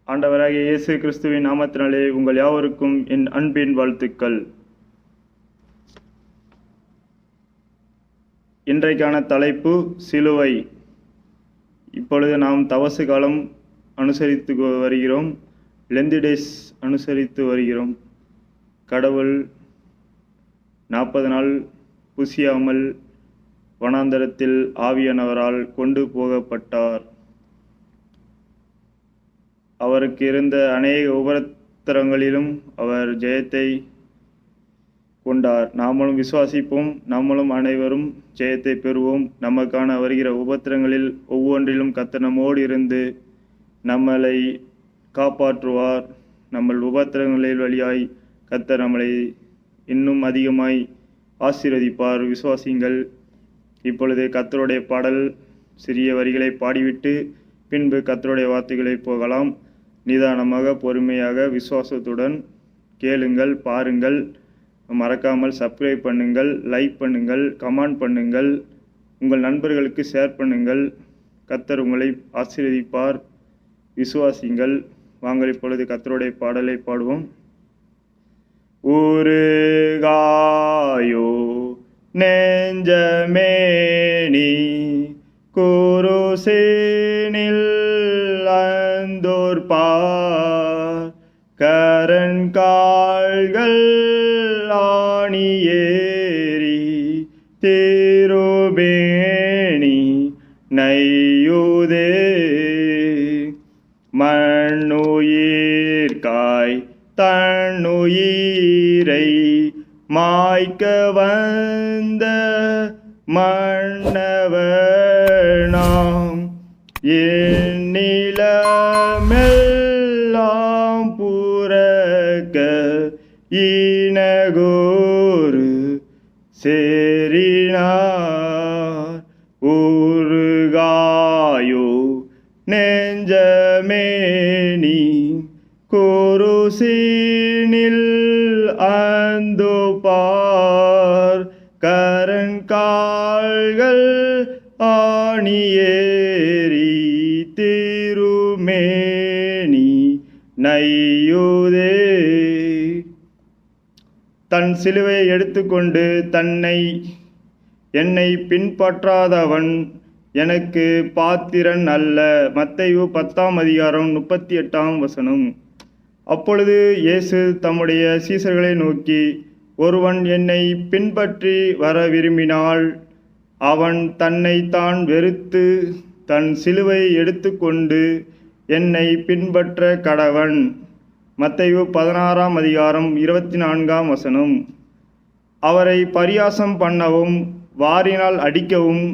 ஆண்டவராகிய இயேசு கிறிஸ்துவின் நாமத்தினாலே உங்கள் யாவருக்கும் என் அன்பின் வாழ்த்துக்கள். இன்றைக்கான தலைப்பு சிலுவை. இப்பொழுது நாம் தவசு காலம் அனுசரித்து வருகிறோம். லெந்த் டேஸ் அனுசரித்து வருகிறோம். கடவுள் 40 நாள் புசியாமல் வனாந்தரத்தில் ஆவியானவரால் கொண்டு போகப்பட்டார். அவருக்கு இருந்த அநேக உபத்திரங்களிலும் அவர் ஜெயத்தை கொண்டார். நாமளும் விசுவாசிப்போம், நம்மளும் அனைவரும் ஜெயத்தை பெறுவோம். நமக்கான வருகிற உபத்திரங்களில் ஒவ்வொன்றிலும் கர்த்தர் நம்மோடு இருந்து நம்மளை காப்பாற்றுவார். நம்ம உபத்திரங்களில் வழியாய் கர்த்தர் நம்மளை இன்னும் அதிகமாய் ஆசீர்வதிப்பார். விசுவாசிங்கள். இப்பொழுது கர்த்தருடைய பாடல் சிறிய வரிகளை பாடிவிட்டு பின்பு கர்த்தருடைய வார்த்தைகளை போகலாம். நிதானமாக, பொறுமையாக, விசுவாசத்துடன் கேளுங்கள், பாருங்கள். மறக்காமல் சப்ஸ்கிரைப் பண்ணுங்கள், லைக் பண்ணுங்கள், கமெண்ட் பண்ணுங்கள், உங்கள் நண்பர்களுக்கு ஷேர் பண்ணுங்கள். கர்த்தர் உங்களை ஆசீர்வதிப்பார். விசுவாசிங்கள். வாங்கள் இப்பொழுது கர்த்தருடைய பாடலை பாடுவோம். உருகாயோ நெஞ்சமேனி குருசேனில் அந்தோர்பார் கரன் கால்கள் ஆணியேறி திருபேணி நையுதே மண்ணுயிர்காய் தன்னுயிரை மாய்க்க வந்த மன்னவனாம் எண்ணிலமெல்லாம் புறக்க இனகோரு சேரினார். உருகாயோ நெஞ்சமேனி குருசீனில் அந்தோ பார் கரன் கால்கள் ஆணியேறி திருமேனி நையுதே. தன் சிலுவையை எடுத்துக்கொண்டு என்னை பின்பற்றாதவன் எனக்கு பாத்திரன் அல்ல. மத்தேயு 10:38. அப்பொழுது இயேசு தம்முடைய சீசர்களை நோக்கி, ஒருவன் என்னை பின்பற்றி வர விரும்பினால் அவன் தன்னைத்தான் வெறுத்து தன் சிலுவையை எடுத்துக்கொண்டு என்னை பின்பற்ற கடவன். மத்தேயு 16:24. அவரை பரியாசம் பண்ணவும், வாரினால் அடிக்கவும்,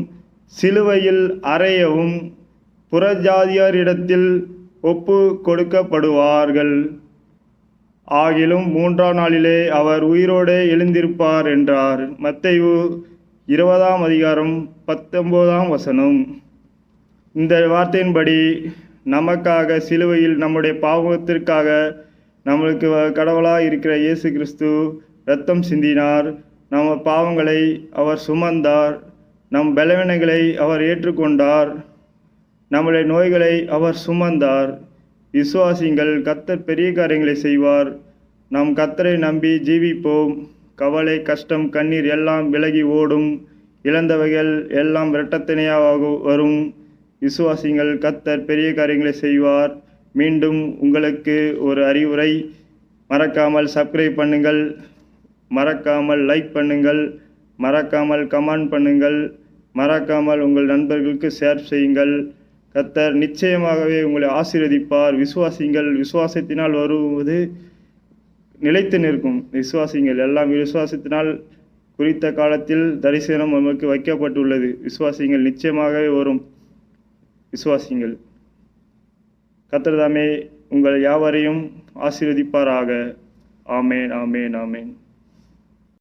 சிலுவையில் அறையவும் புறஜாதியாரிடத்தில் ஒப்பு கொடுக்கப்படுவார்கள். ஆகிலும் 3ஆம் நாளிலே அவர் உயிரோடு எழுந்திருப்பார் என்றார். மத்தேயு 20:19. இந்த வார்த்தையின்படி நமக்காக சிலுவையில் நம்முடைய பாவத்திற்காக நம்மளுக்கு கடவுளாக இருக்கிற இயேசு கிறிஸ்து இரத்தம் சிந்தினார். நம்ம பாவங்களை அவர் சுமந்தார். நம் பலவீனங்களை அவர் ஏற்றுக்கொண்டார். நம்முடைய நோய்களை அவர் சுமந்தார். விசுவாசிங்கள். கர்த்தர் பெரிய காரியங்களை செய்வார். நாம் கர்த்தரை நம்பி ஜீவிப்போம். கவலை, கஷ்டம், கண்ணீர் எல்லாம் விலகி ஓடும். இழந்தவைகள் எல்லாம் இரட்டத்தனையாக வரும். விசுவாசிங்கள். கர்த்தர் பெரிய காரியங்களை செய்வார். மீண்டும் உங்களுக்கு ஒரு அறிவுரை. மறக்காமல் சப்ஸ்கிரைப் பண்ணுங்கள், மறக்காமல் லைக் பண்ணுங்கள், மறக்காமல் கமெண்ட் பண்ணுங்கள், மறக்காமல் உங்கள் நண்பர்களுக்கு ஷேர் செய்யுங்கள். கர்த்தர் நிச்சயமாகவே உங்களை ஆசீர்வதிப்பார். விசுவாசிங்கள். விசுவாசத்தினால் வருவது நிலைத்து நிற்கும். விசுவாசிங்கள். எல்லாம் விசுவாசத்தினால் குறித்த காலத்தில் தரிசனம் நமக்கு வைக்கப்பட்டுள்ளது. விசுவாசிங்கள். நிச்சயமாகவே வரும். விசுவாசிங்கள். கர்த்தர் தாமே உங்கள் யாவரையும் ஆசீர்வதிப்பாராக. ஆமேன், ஆமேன், ஆமேன்.